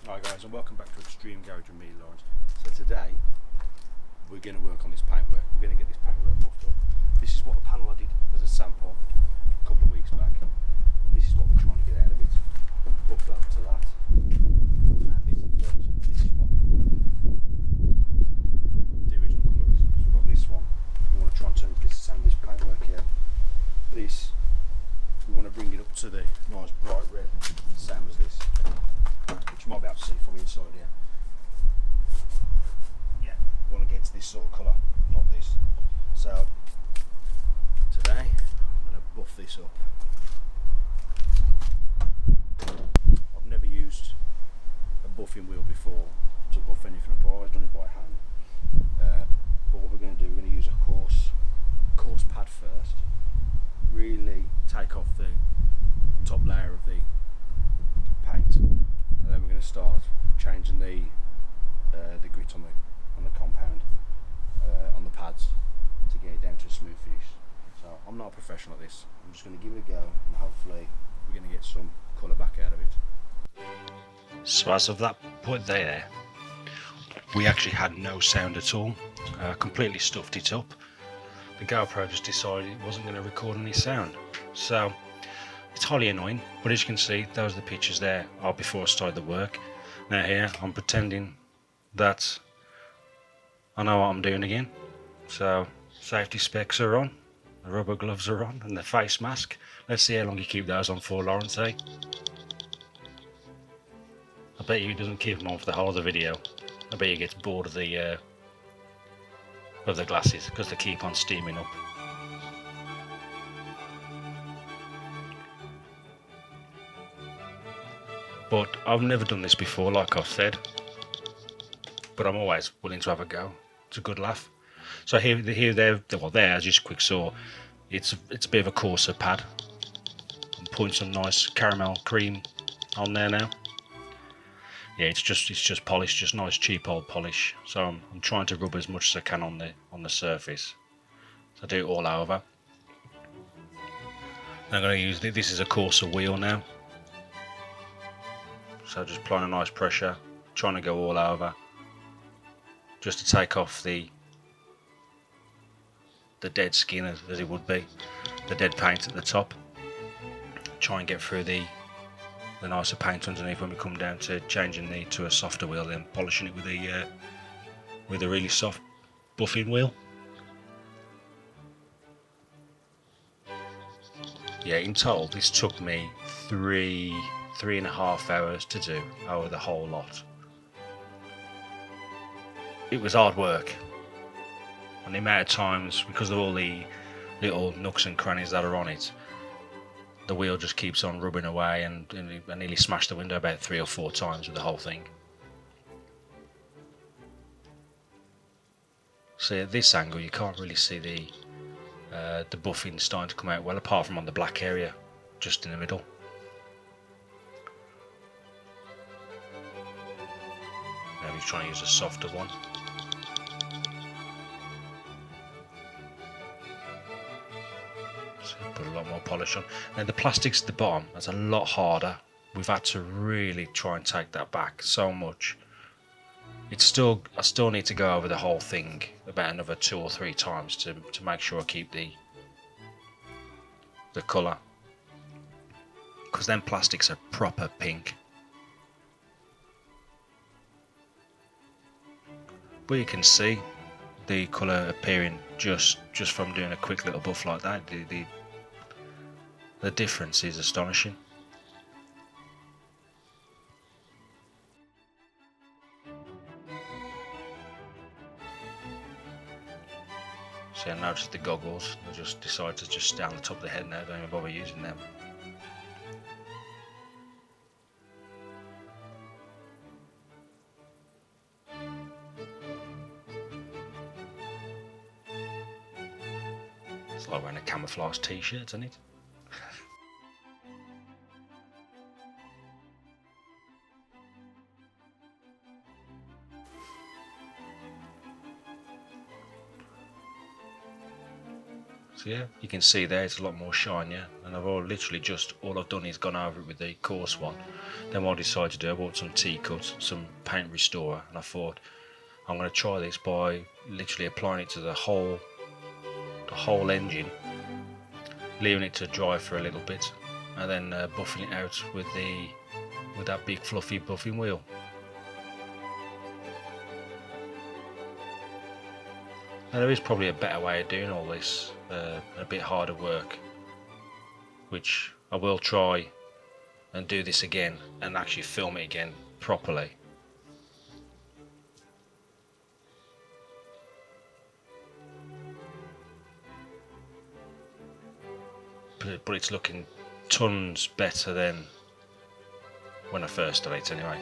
Hi guys, and welcome back to Extreme Garage with me, Lawrence. So today we're going to work on this paintwork. We're going to get this paintwork buffed up. This is what a panel I did as a sample a couple of weeks back. This is what we're trying to get out of it. Buff that up to that. And this is what the original colour is. So we've got this one. We want to try and turn this same this paintwork here. This we want to bring it up to the nice bright red, same as this. Which you might be able to see from inside here. Yeah, we want to get to this sort of colour, not this. So today I'm going to buff this up. I've never used a buffing wheel before to buff anything up. I've always done it by hand. But what we're going to do, we're going to use a coarse pad first. Really take off the top layer of the paint. And then we're going to start changing the grit on the compound on the pads to get it down to a smooth finish. So I'm not a professional at this. I'm just going to give it a go, and hopefully we're going to get some colour back out of it. So as of that point there, we actually had no sound at all. Completely stuffed it up. The GoPro just decided it wasn't going to record any sound. So it's highly annoying, but as you can see, those are the pictures there are before I started the work. Now here, I'm pretending that I know what I'm doing again. So safety specs are on, the rubber gloves are on, and the face mask. Let's see how long you keep those on for, Lawrence, eh? I bet you he doesn't keep them on for the whole of the video. I bet he gets bored of the glasses because they keep on steaming up. But I've never done this before, like I've said, but I'm always willing to have a go. It's a good laugh. So here, there, as you just quick saw, it's a bit of a coarser pad. I'm putting some nice caramel cream on there now. Yeah, it's just polish, just nice cheap old polish. So I'm trying to rub as much as I can on the surface. So I do it all over. I'm going to use this is a coarser wheel now. So just applying a nice pressure, trying to go all over, just to take off the dead skin as it would be, the dead paint at the top. Try and get through the nicer paint underneath when we come down to changing to a softer wheel, then polishing it with a really soft buffing wheel. Yeah, in total this took me 3.5 hours to do over the whole lot. It was hard work, and the amount of times, because of all the little nooks and crannies that are on it, the wheel just keeps on rubbing away, and I nearly smashed the window about 3 or 4 times with the whole thing. So at this angle you can't really see the buffing starting to come out well, apart from on the black area just in the middle. Now he's trying to use a softer one. So put a lot more polish on. Now the plastics at the bottom, that's a lot harder. We've had to really try and take that back so much. I still need to go over the whole thing about another 2 or 3 times to make sure I keep the colour, because then plastics are proper pink. But you can see the colour appearing just from doing a quick little buff like that. The difference is astonishing. See, I noticed the goggles. I just decided to just stay on the top of the head now. Don't even bother using them. It's like wearing a camouflage t-shirt, isn't it? So yeah, you can see there it's a lot more shinier, and all I've done is gone over it with the coarse one. Then what I decided to do, I bought some T-Cut, some paint restorer, and I thought I'm going to try this by literally applying it to the whole engine, leaving it to dry for a little bit, and then buffing it out with that big fluffy buffing wheel. Now there is probably a better way of doing all this, a bit harder work, which I will try and do this again and actually film it again properly. But it's looking tons better than when I first did it anyway.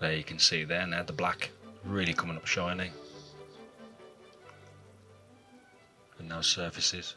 There you can see there now the black really coming up shiny. And no surfaces.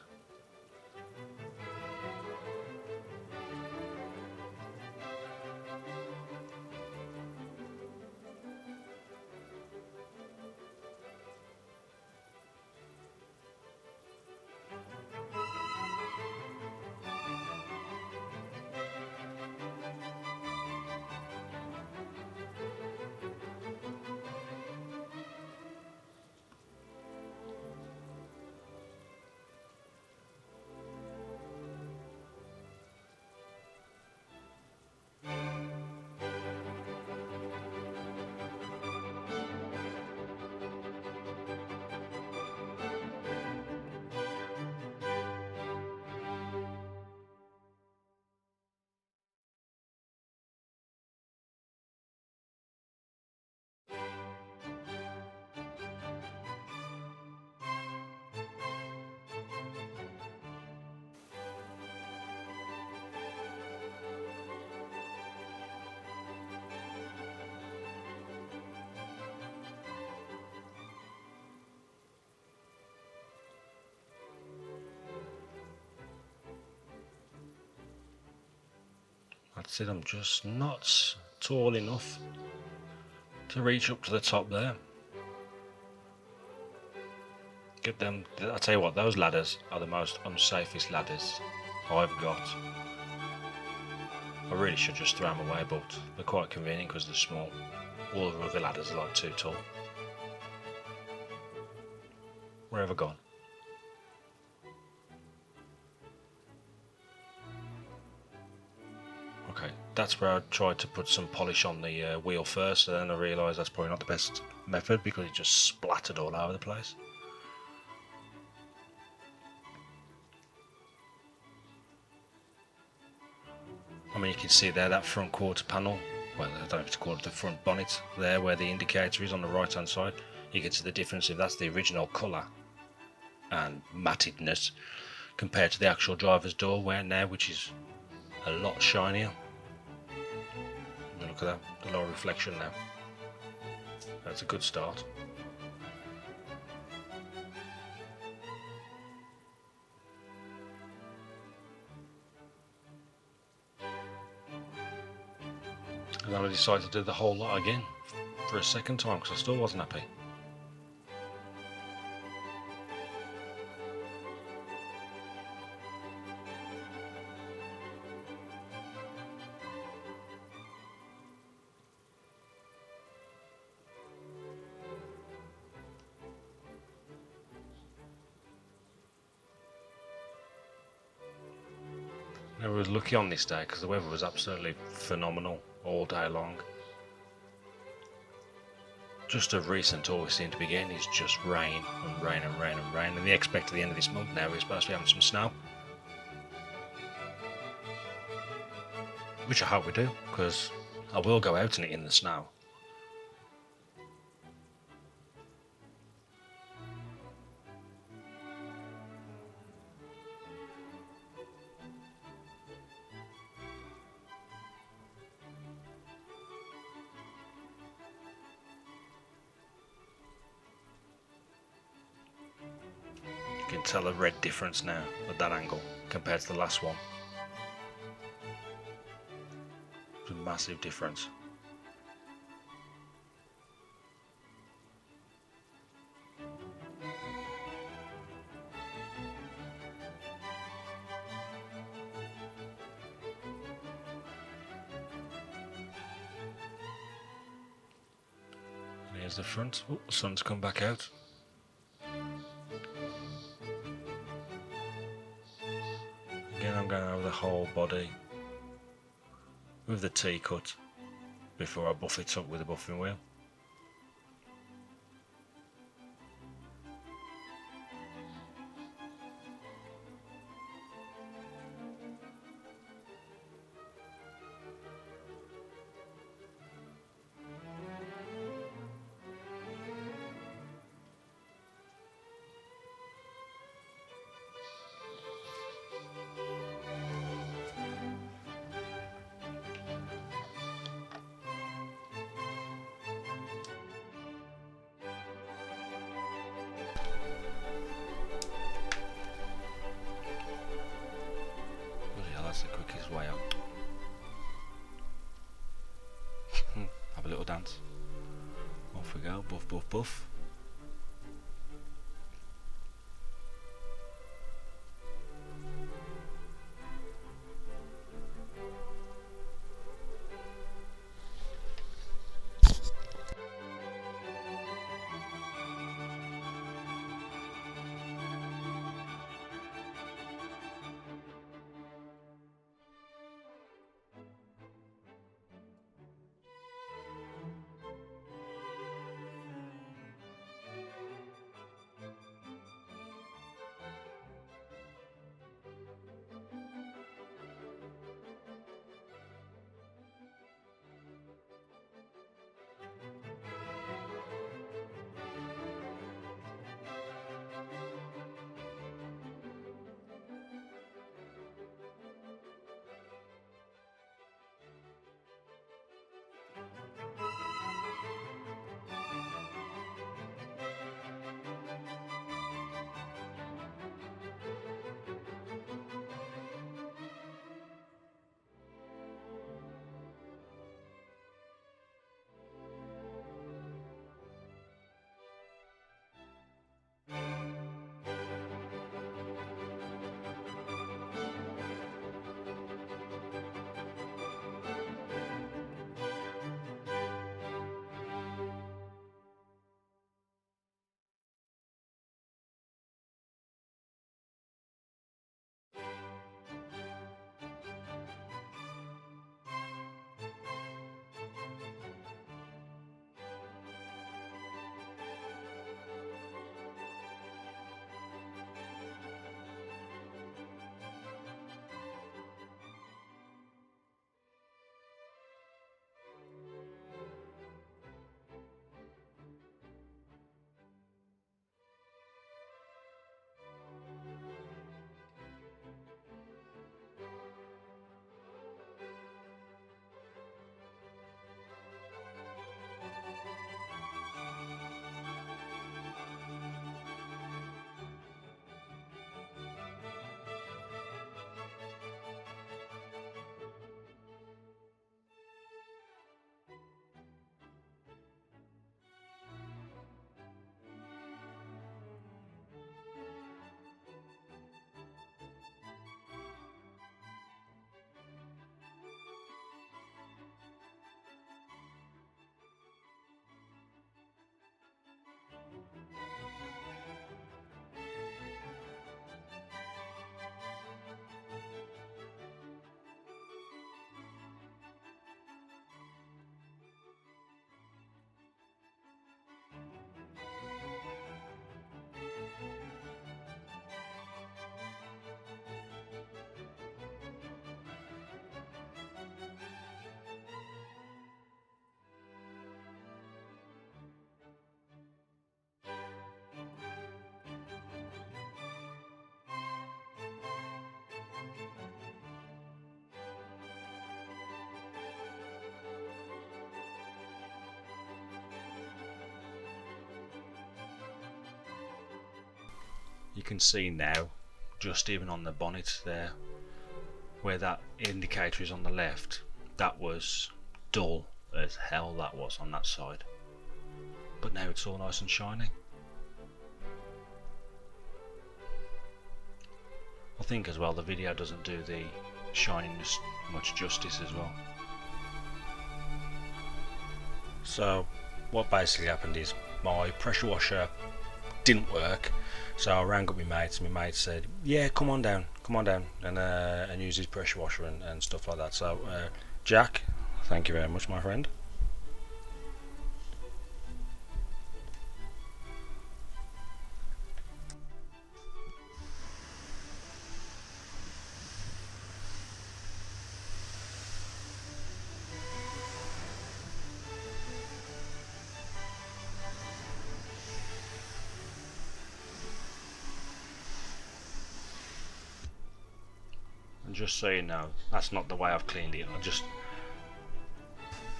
That's it, I'm just not tall enough to reach up to the top there. Get them, I tell you what, those ladders are the most unsafest ladders I've got. I really should just throw them away, but they're quite convenient because they're small. All the other ladders are like too tall. Where have I gone? Okay, that's where I tried to put some polish on the wheel first, and then I realised that's probably not the best method because it just splattered all over the place. I mean, you can see there that front quarter panel, well, I don't know if it's called the front bonnet there where the indicator is on the right hand side. You can see the difference if that's the original colour and mattedness compared to the actual driver's door wear now, which is a lot shinier. And look at that, the low reflection now. That's a good start. And then I decided to do the whole lot again for a second time because I still wasn't happy. I was lucky on this day because the weather was absolutely phenomenal all day long. Just of recent, all we seem to be getting is just rain and rain and rain and rain, and they expect at the end of this month now we're supposed to be having some snow, which I hope we do because I will go out in it in the snow. can tell a red difference now at that angle compared to the last one. It's a massive difference. Here's the front. Oh, the sun's come back out. Again, I'm going over the whole body with the T-cut before I buff it up with a buffing wheel. That's the quickest way up. Have a little dance. Off we go, buff, buff, buff. You can see now, just even on the bonnet there, where that indicator is on the left, that was dull as hell, that was on that side. But now it's all nice and shiny. I think as well the video doesn't do the shininess much justice as well. So what basically happened is my pressure washer didn't work, so I rang up my mates, and my mate said, yeah, come on down and use his pressure washer and stuff like that. So Jack, thank you very much, my friend. And just so you know, that's not the way I've cleaned it.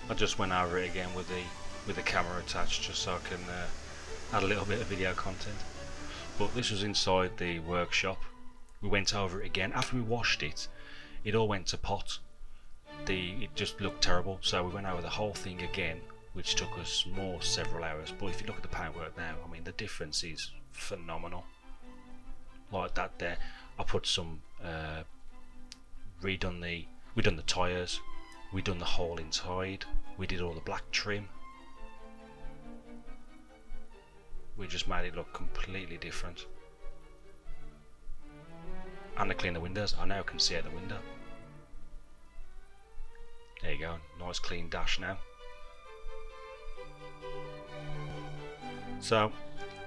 I just went over it again with the camera attached, just so I can add a little bit of video content. But this was inside the workshop. We went over it again after we washed it. It all went to pot. It just looked terrible, so we went over the whole thing again, which took us several hours. But if you look at the paintwork now, I mean, the difference is phenomenal. Like that there, I put some we done the tyres, we done the whole inside, we did all the black trim. We just made it look completely different. And I cleaned the windows. I now can see out the window. There you go, nice clean dash now. So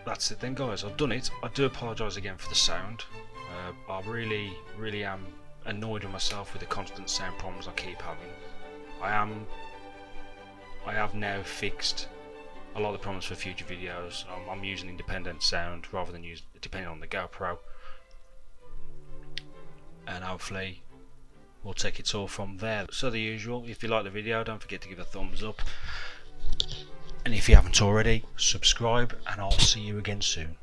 that's it then, guys. I've done it. I do apologise again for the sound. I really am annoyed with myself with the constant sound problems I keep having. I have now fixed a lot of the problems for future videos. I'm using independent sound rather than depending on the GoPro, and hopefully we'll take it all from there. So the usual, if you like the video, don't forget to give a thumbs up, and if you haven't already, subscribe, and I'll see you again soon.